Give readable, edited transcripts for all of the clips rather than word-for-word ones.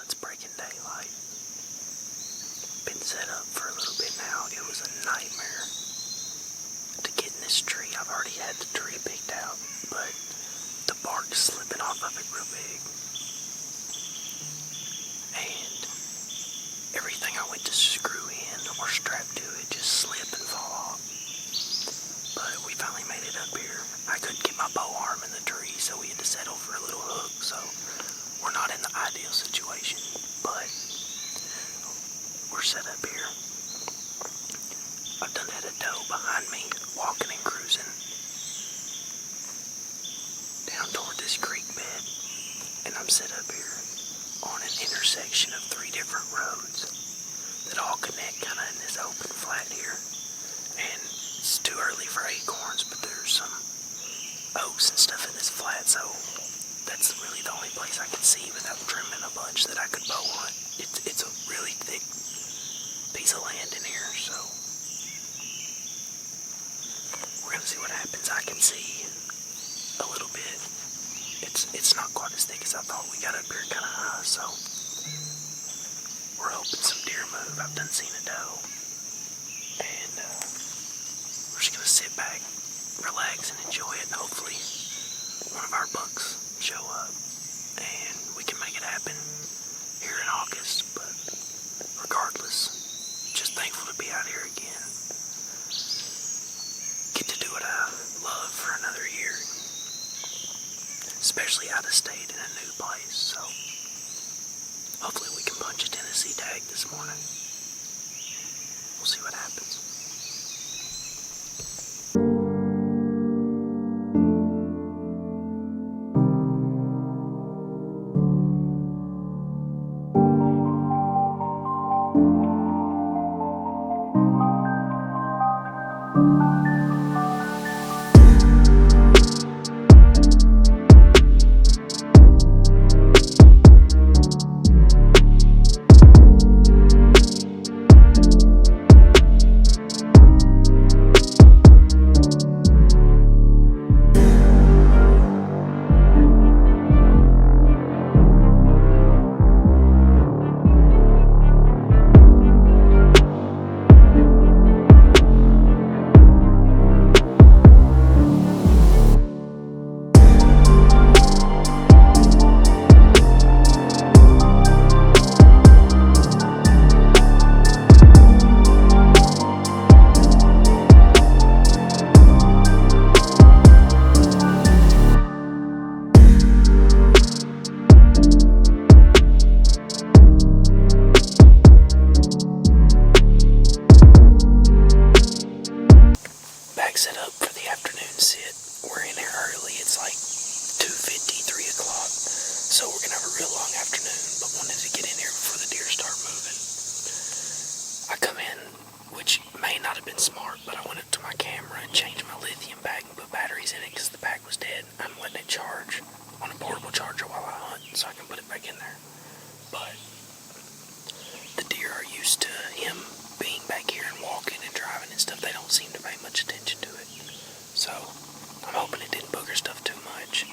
it's breaking daylight. Been set up for a little bit now. It was a nightmare to get in this tree. I've already had the tree picked out, but the bark's slipping off of it real big. And everything I went to screw in or strap to it just slip and fall off. But we finally made it up here. I couldn't get my bow arm in the tree, so we had to settle for a little hook. So we're not in the ideal situation, but we're set up here. I've done had a doe behind me, walking and cruising down toward this creek bed, and I'm set up here on an intersection of 3 different roads that all connect kind of in this open flat here. And it's too early for acorns, but there's some oaks and stuff in this flat, so that's really the only place I could see without trimming a bunch that I could bow hunt. It's a really thick piece of land in here, so we're gonna see what happens. I can see a little bit. It's not quite as thick as I thought. We got up here kind of high, so we're hoping some deer move. I've done seen a doe, and we're just gonna sit back, relax, and enjoy it, and hopefully one of our bucks show up and we can make it happen here in August. But regardless, just thankful to be out here again. Get to do what I love for another year, especially out of state in a new place. So hopefully we can punch a Tennessee tag this morning. We'll see what happens. Set up for the afternoon sit. We're in here early. It's like 2:50, 3 o'clock. So we're gonna have a real long afternoon, but wanted to get in here before the deer start moving. I come in, which may not have been smart, but I went up to my camera and changed my lithium bag and put batteries in it because the bag was dead. I'm letting it charge on a portable charger while I hunt so I can put it back in there. But the deer are used to him being back here and walking and driving and stuff. They don't seem to pay much attention to it. So I'm hoping it didn't booger stuff too much.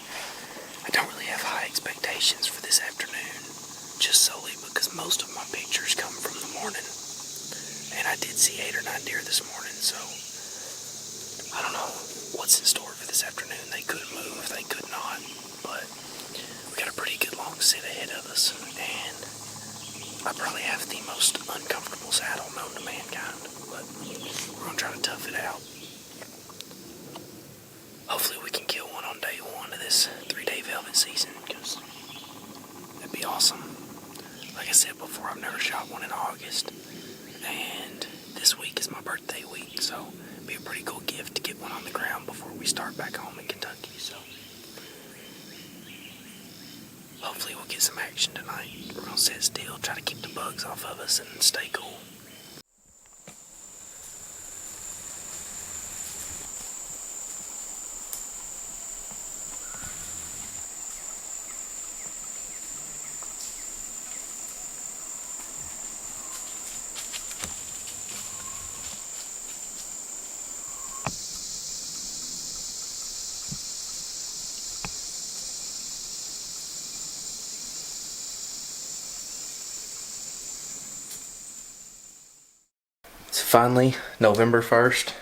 I don't really have high expectations for this afternoon, just solely because most of my pictures come from the morning. And I did see 8 or 9 deer this morning, so I don't know what's in store for this afternoon. They could move, they could not, but we got a pretty good long sit ahead of us, and I probably have the most uncomfortable saddle known to mankind, but we're going to try to tough it out. Hopefully we can kill one on day 1 of this 3-day velvet season, because that'd be awesome. Like I said before, I've never shot one in August, and this week is my birthday week, so it'd be a pretty cool gift to get one on the ground before we start back home in Kentucky. So hopefully we'll get some action tonight. We're gonna sit still, try to keep the bugs off of us, and stay cool. Finally, November 1st.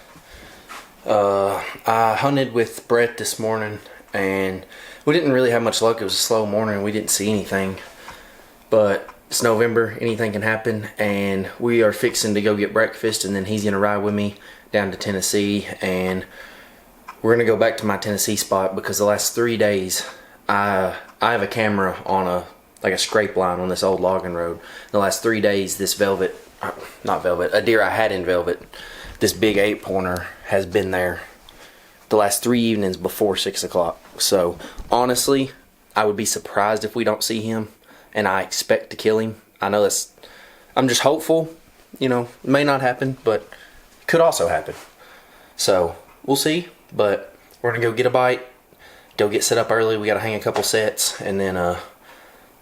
I hunted with Brett this morning, and we didn't really have much luck. It was a slow morning. We didn't see anything. But it's November. Anything can happen. And we are fixing to go get breakfast, and then he's going to ride with me down to Tennessee. And we're going to go back to my Tennessee spot because the last 3 days, I have a camera on a scrape line on this old logging road. The last 3 days, this a deer I had in velvet, this big 8-pointer has been there the last 3 evenings before 6 o'clock. So honestly, I would be surprised if we don't see him, and I expect to kill him. I'm just hopeful, it may not happen, but it could also happen. So we'll see, but we're gonna go get a bite, go get set up early. We gotta hang a couple sets, and then we'll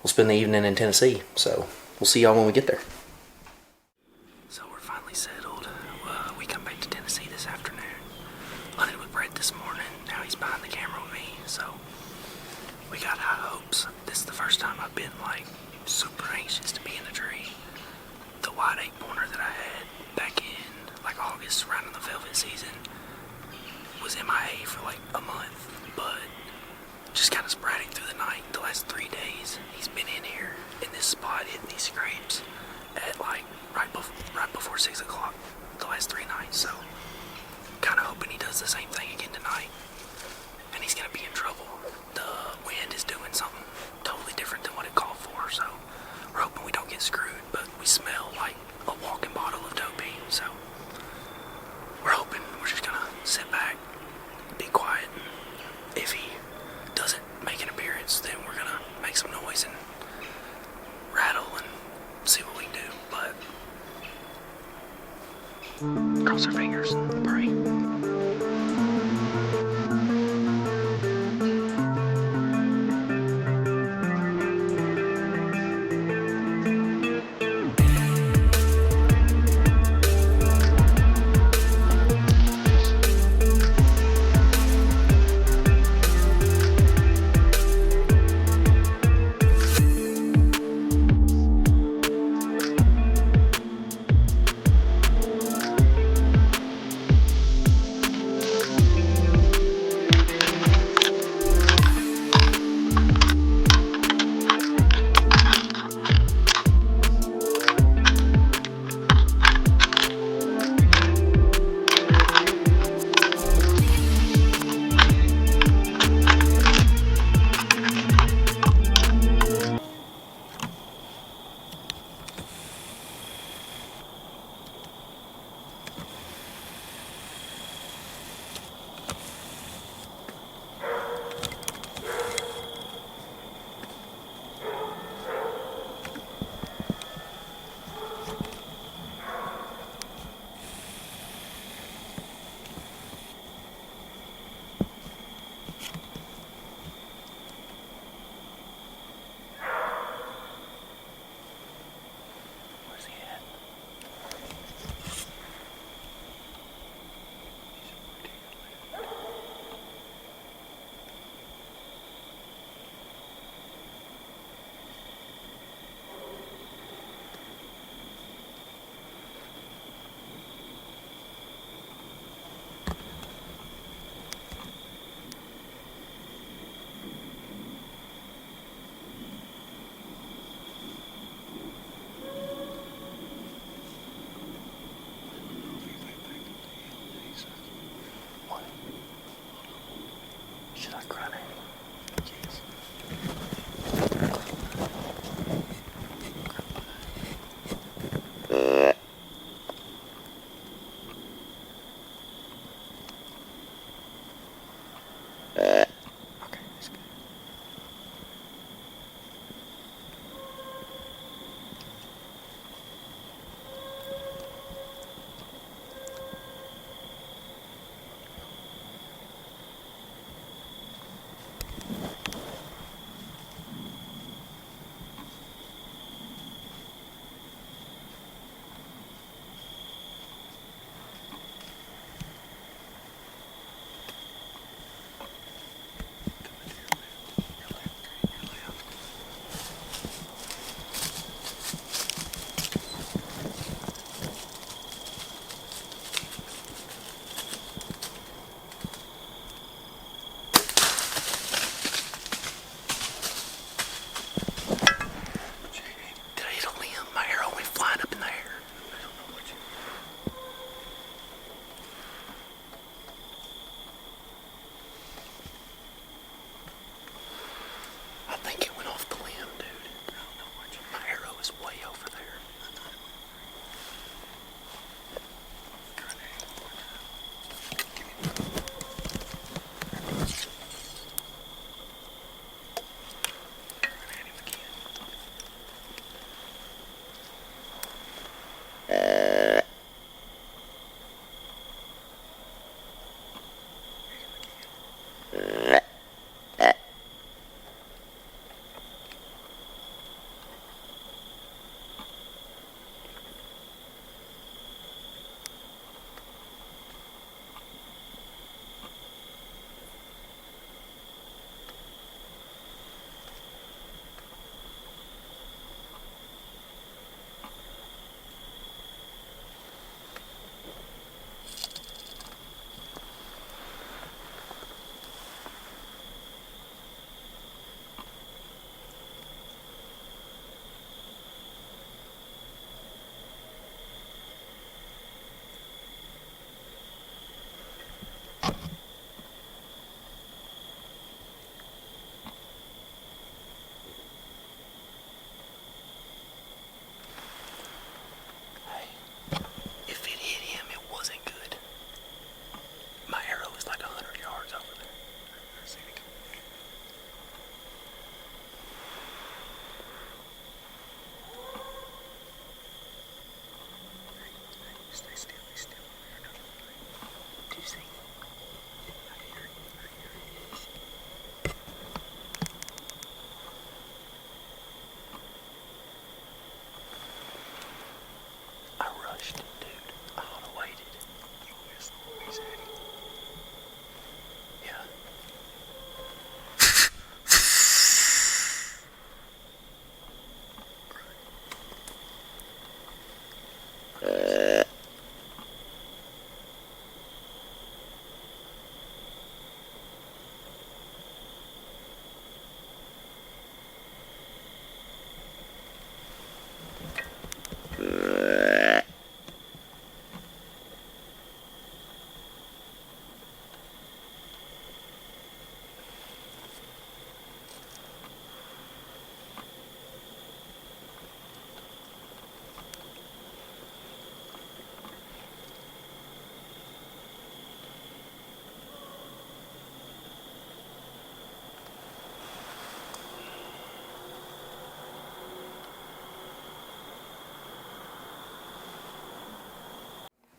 spend the evening in Tennessee. So we'll see y'all when we get there. So we're finally settled. We come back to Tennessee this afternoon. Hunted with Brett this morning. Now he's behind the camera with me. So we got high hopes. This is the first time I've been super anxious to be in the tree. The white 8-pointer that I had back in August, right in the velvet season, was MIA for a month. But just kind of sporadic through the night. The last 3 days, he's been in here in this spot hitting these scrapes at right before 6 o'clock the last 3 nights. So kind of hoping he does the same thing again tonight, and he's gonna be in trouble. The wind is doing something totally different than what it called for, so we're hoping we don't get screwed. But we smell like a walking bottle of dopey, so we're hoping. We're just gonna sit back, be quiet. If he doesn't make an appearance, then we're gonna make some noise and rattle and see what we can do. But cross our fingers and pray.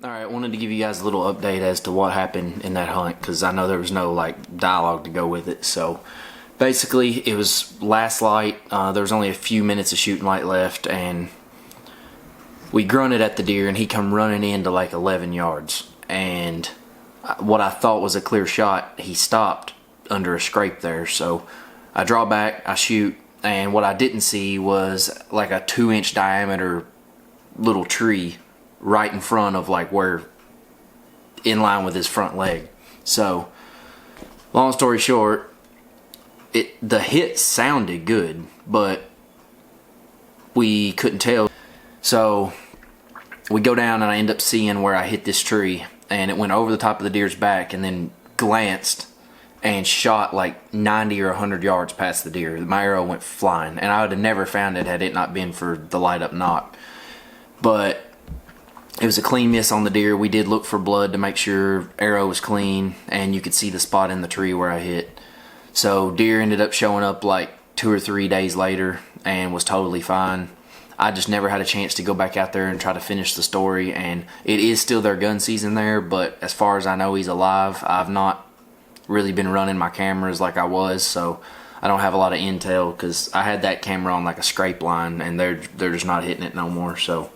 Alright, wanted to give you guys a little update as to what happened in that hunt, because I know there was no like dialogue to go with it. So basically it was last light, there was only a few minutes of shooting light left, and we grunted at the deer and he come running into like 11 yards, and what I thought was a clear shot, he stopped under a scrape there. So I draw back, I shoot, and what I didn't see was like a 2-inch diameter little tree right in front of like where, in line with his front leg. So long story short, the hit sounded good, but we couldn't tell. So we go down and I end up seeing where I hit this tree, and it went over the top of the deer's back and then glanced and shot like 90 or 100 yards past the deer. My arrow went flying, and I would have never found it had it not been for the light up knock. But it was a clean miss on the deer. We did look for blood to make sure arrow was clean, and you could see the spot in the tree where I hit. So deer ended up showing up like 2 or 3 days later and was totally fine. I just never had a chance to go back out there and try to finish the story, and it is still their gun season there, but as far as I know, he's alive. I've not really been running my cameras like I was, so I don't have a lot of intel, because I had that camera on like a scrape line and they're just not hitting it no more. So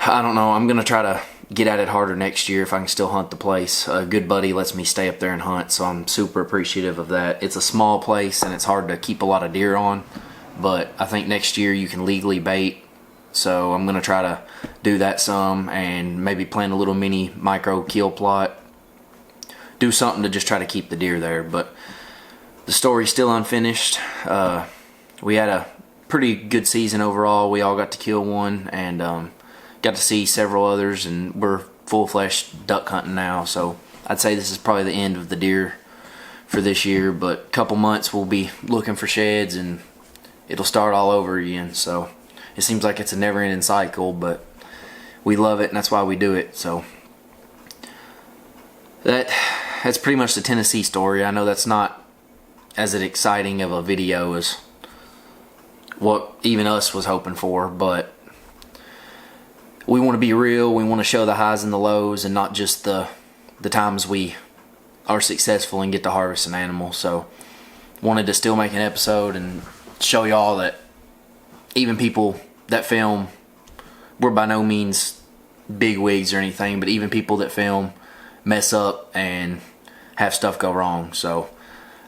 I don't know, I'm gonna try to get at it harder next year if I can still hunt the place. A good buddy lets me stay up there and hunt, so I'm super appreciative of that. It's a small place and it's hard to keep a lot of deer on, but I think next year you can legally bait, so I'm gonna try to do that some, and maybe plan a little mini micro kill plot, do something to just try to keep the deer there. But the story's still unfinished. We had a pretty good season overall. We all got to kill one, and got to see several others, and we're full-fledged duck hunting now. So I'd say this is probably the end of the deer for this year, but a couple months we'll be looking for sheds and it'll start all over again. So it seems like it's a never-ending cycle, but we love it and that's why we do it. So that's pretty much the Tennessee story. I know that's not as exciting of a video as what even us was hoping for, but we want to be real. We want to show the highs and the lows, and not just the times we are successful and get to harvest an animal. So wanted to still make an episode and show y'all that even people that film, we're by no means big wigs or anything, but even people that film mess up and have stuff go wrong. So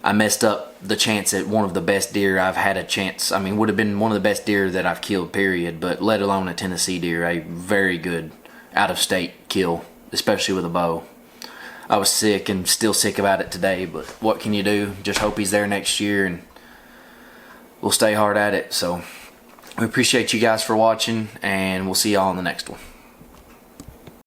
I messed up the chance at one of the best deer I've had a chance. I mean, would have been one of the best deer that I've killed, period, but let alone a Tennessee deer, a very good out-of-state kill, especially with a bow. I was sick and still sick about it today, but what can you do? Just hope he's there next year, and we'll stay hard at it. So we appreciate you guys for watching, and we'll see y'all in the next one.